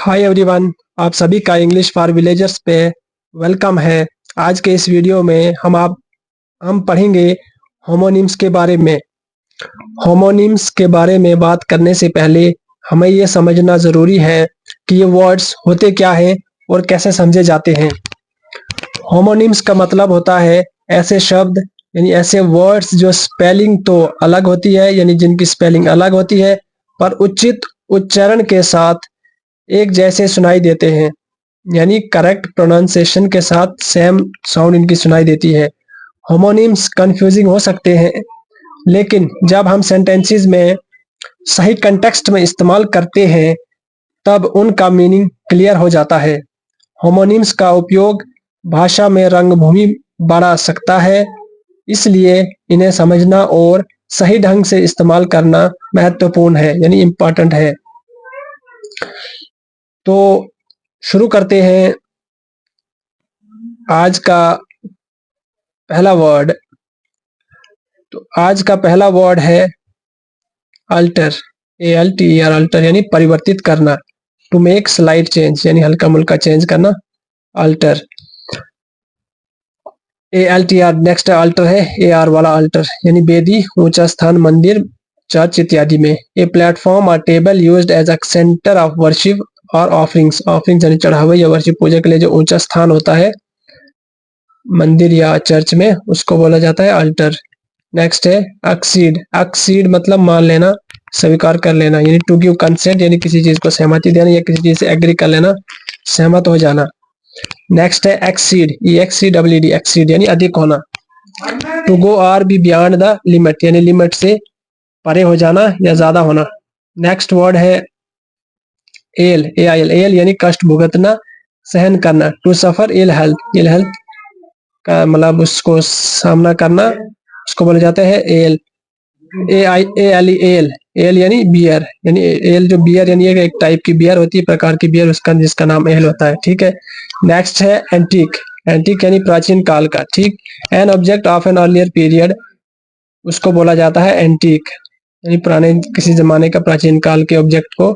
Hi everyone, आप सभी का इंग्लिश फॉर विलेजर्स पे वेलकम है। आज के इस वीडियो में हम पढ़ेंगे होमोनिम्स के बारे में। होमोनिम्स के बारे में बात करने से पहले हमें ये समझना ज़रूरी है कि ये वर्ड्स होते क्या हैं और कैसे समझे जाते हैं। होमोनिम्स का मतलब होता है ऐसे शब्द यानी ऐसे वर्ड्स जो स्पेलिंग तो अलग होती है, यानी जिनकी स्पेलिंग अलग होती है पर उचित उच्चारण के साथ एक जैसे सुनाई देते हैं, यानी करेक्ट प्रोनाउंसिएशन के साथ सेम साउंड इनकी सुनाई देती है। होमोनिम्स कंफ्यूजिंग हो सकते हैं, लेकिन जब हम सेंटेंसेस में सही कंटेक्स्ट में इस्तेमाल करते हैं तब उनका मीनिंग क्लियर हो जाता है। होमोनिम्स का उपयोग भाषा में रंगभूमि बढ़ा सकता है, इसलिए इन्हें समझना और सही ढंग से इस्तेमाल करना महत्वपूर्ण है, यानी इम्पोर्टेंट है। तो शुरू करते हैं आज का पहला वर्ड। तो आज का पहला वर्ड है अल्टर, ALTER, अल्टर यानी परिवर्तित करना। टू मेक स्लाइट चेंज यानी हल्का मुल्का चेंज करना, अल्टर। ALTR नेक्स्ट अल्टर है AR वाला अल्टर, यानी वेदी, ऊंचा स्थान, मंदिर, चर्च इत्यादि में। A platform or table used as a centre of worship और ऑफरिंग्स, ऑफरिंग्स यानी चढ़ावे या वर्शिप पूजा के लिए जो ऊंचा स्थान होता है मंदिर या चर्च में, उसको बोला जाता है अल्टर। नेक्स्ट है अक्सीड, अक्सीड मतलब मान लेना, स्वीकार कर लेना, यानी टू गिव कंसेंट यानी किसी चीज को सहमति देना या किसी चीज से एग्री कर लेना, सहमत हो जाना। नेक्स्ट है एक्सीड, EXCEED, एक्सीड यानी अधिक होना। To go or be beyond the limit, यानी लिमिट से परे हो जाना या ज्यादा होना। नेक्स्ट वर्ड है एल, AIL, एल यानी कष्ट भुगतना, सहन करना। To suffer ill health, ill health का मतलब उसको सामना करना, उसको बोला जाता है एल। एल, एल यानी बियर, यानी एल जो बियर यानी एक टाइप की बियर होती है, प्रकार की बियर, उसका जिसका नाम एल होता है, ठीक है। नेक्स्ट है एंटीक, एंटीक यानी प्राचीन काल का, ठीक। An object of an earlier period, उसको बोला जाता है एंटीक, यानी पुराने किसी जमाने का प्राचीन काल के ऑब्जेक्ट को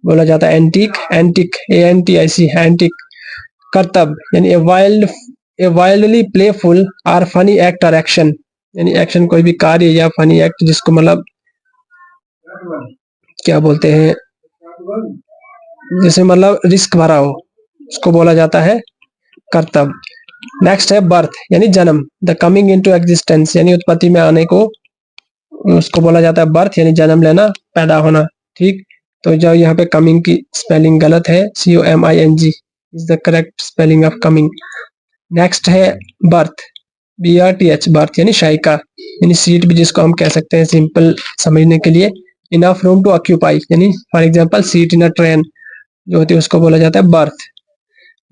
बोला जाता है एंटीक। Antique, ANTIC, antique. करतब यानी ए वाइल्डली प्लेफुल और फनी एक्ट और एक्शन, यानी एक्शन कोई भी कार्य या फनी एक्ट जिसको मतलब क्या बोलते हैं, जैसे मतलब रिस्क भरा हो, उसको बोला जाता है करतब। नेक्स्ट है बर्थ यानी जन्म, द कमिंग इनटू एग्जिस्टेंस यानी उत्पत्ति में आने को, उसको बोला जाता है बर्थ यानी जन्म लेना, पैदा होना, ठीक। तो जब यहाँ पे कमिंग की स्पेलिंग गलत है, COMING is the correct spelling of coming. Next है बर्थ, BRTH, बर्थ यानी शायका, यानी सीट भी जिसको हम कह सकते हैं सिंपल समझने के लिए। इनफ रूम टू ऑक्यूपाई, यानी for example seat in a train जो होती है उसको बोला जाता है बर्थ।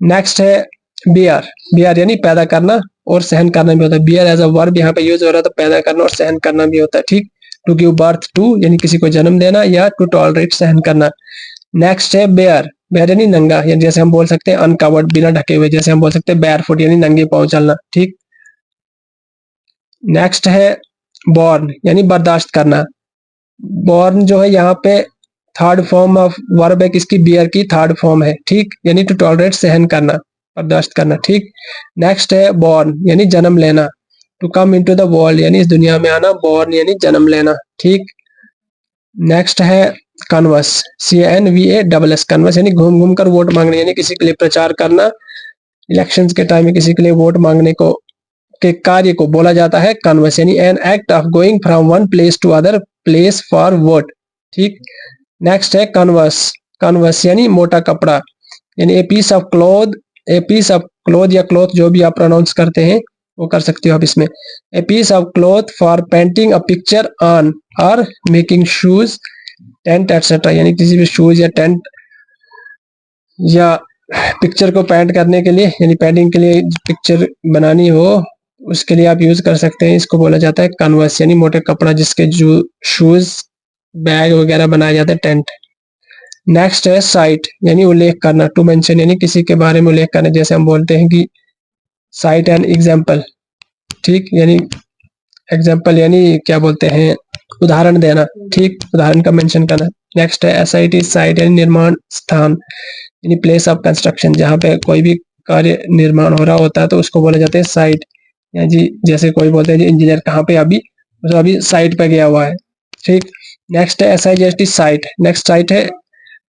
नेक्स्ट है बियर, बियर यानी पैदा करना और सहन करना भी होता है। बियर एज अ वर्ब यहाँ पे यूज हो रहा है, तो पैदा करना और सहन करना भी होता है, ठीक। टू गिव बर्थ टू यानी किसी को जन्म देना, या टू टॉलरेट सहन करना। नेक्स्ट है बेयर, बेयर यानी नंगा, यानी जैसे हम बोल सकते हैं अनकवर्ड बिना ढके हुए, जैसे हम बोल सकते हैं बैरफुट यानी नंगे पांव चलना, ठीक। नेक्स्ट है बॉर्न यानी बर्दाश्त करना। बॉर्न जो है यहाँ पे थर्ड फॉर्म ऑफ वर्ब है किसकी, बियर की थर्ड फॉर्म है, ठीक, यानी टू टॉलरेट सहन करना, बर्दाश्त करना, ठीक। नेक्स्ट है बॉर्न यानी जन्म लेना। To come into the world यानी इस दुनिया में आना, बॉर्न यानी जन्म लेना, ठीक। नेक्स्ट है कन्वर्स, CANVASS, कन्वर्स यानी घूम घूम कर वोट मांगने, यानी किसी के लिए प्रचार करना, इलेक्शंस के टाइम में किसी के लिए वोट मांगने को के कार्य को बोला जाता है कन्वर्स, यानी an act of going from one place to another place for vote, ठीक। नेक्स्ट है कन्वर्स, कन्वर्स यानी मोटा कपड़ा, यानी a piece of cloth, a piece of cloth या क्लॉथ जो भी आप प्रोनाउंस करते हैं वो कर सकते हो आप इसमें। A piece of cloth for painting a picture on or making shoes, tent etcetera, यानी किसी भी शूज या टेंट या पिक्चर को पेंट करने के लिए, यानी पेंटिंग के लिए पिक्चर बनानी हो उसके लिए आप यूज कर सकते हैं, इसको बोला जाता है कन्वर्स, यानी मोटे कपड़ा जिसके जो शूज बैग वगैरह बनाए जाते हैं, टेंट। नेक्स्ट है साइट यानी उल्लेख करना, टू मेंशन यानी किसी के बारे में उल्लेख करना, जैसे हम बोलते हैं कि साइट एन एग्जाम्पल, ठीक, यानी एग्जाम्पल यानी क्या बोलते हैं, उदाहरण देना, ठीक, उदाहरण का मेंशन करना। नेक्स्ट है SIT, साइट यानी निर्माण स्थान, यानी प्लेस ऑफ कंस्ट्रक्शन, जहाँ पे कोई भी कार्य निर्माण हो रहा होता है तो उसको बोला जाता है साइट। या जी जैसे कोई बोलते हैं जी इंजीनियर कहाँ पे, अभी तो अभी साइट पे गया हुआ है, ठीक। नेक्स्ट है SIGHT साइट। नेक्स्ट साइट है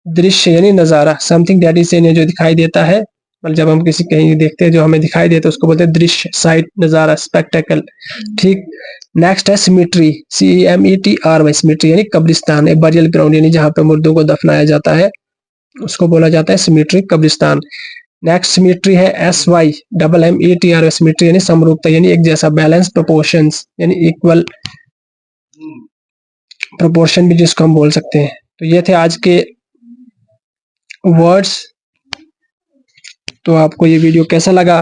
दृश्य यानी नज़ारा, समथिंग दैट इज जो दिखाई देता है, मतलब जब हम किसी कहीं देखते हैं जो हमें दिखाई देता है उसको बोलते हैं दृश्य, साइट, नज़ारा, स्पेक्टेकल, ठीक। नेक्स्ट है सिमेट्री, CEMETRY, सिमेट्री यानी कब्रिस्तान, है बरियल ग्राउंड यानी जहाँ पे मुर्दों को दफनाया जाता है उसको बोला जाता है सिमेट्री, कब्रिस्तान। नेक्स्ट सिमेट्री है SYMMETRY, सिमेट्री यानी समरूपता यानी एक जैसा, बैलेंस, प्रोपोर्शंस यानी इक्वल प्रोपोर्शन भी जिसको हम बोल सकते हैं। तो ये थे आज के वर्ड्स। तो आपको ये वीडियो कैसा लगा?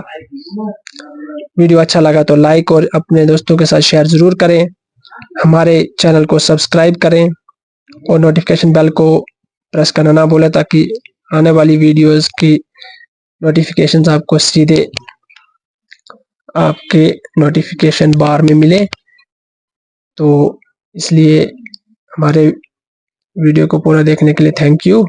वीडियो अच्छा लगा तो लाइक और अपने दोस्तों के साथ शेयर जरूर करें। हमारे चैनल को सब्सक्राइब करें और नोटिफिकेशन बेल को प्रेस करना ना भूलें ताकि आने वाली वीडियोस की नोटिफिकेशंस आपको सीधे आपके नोटिफिकेशन बार में मिले। तो इसलिए हमारे वीडियो को पूरा देखने के लिए थैंक यू।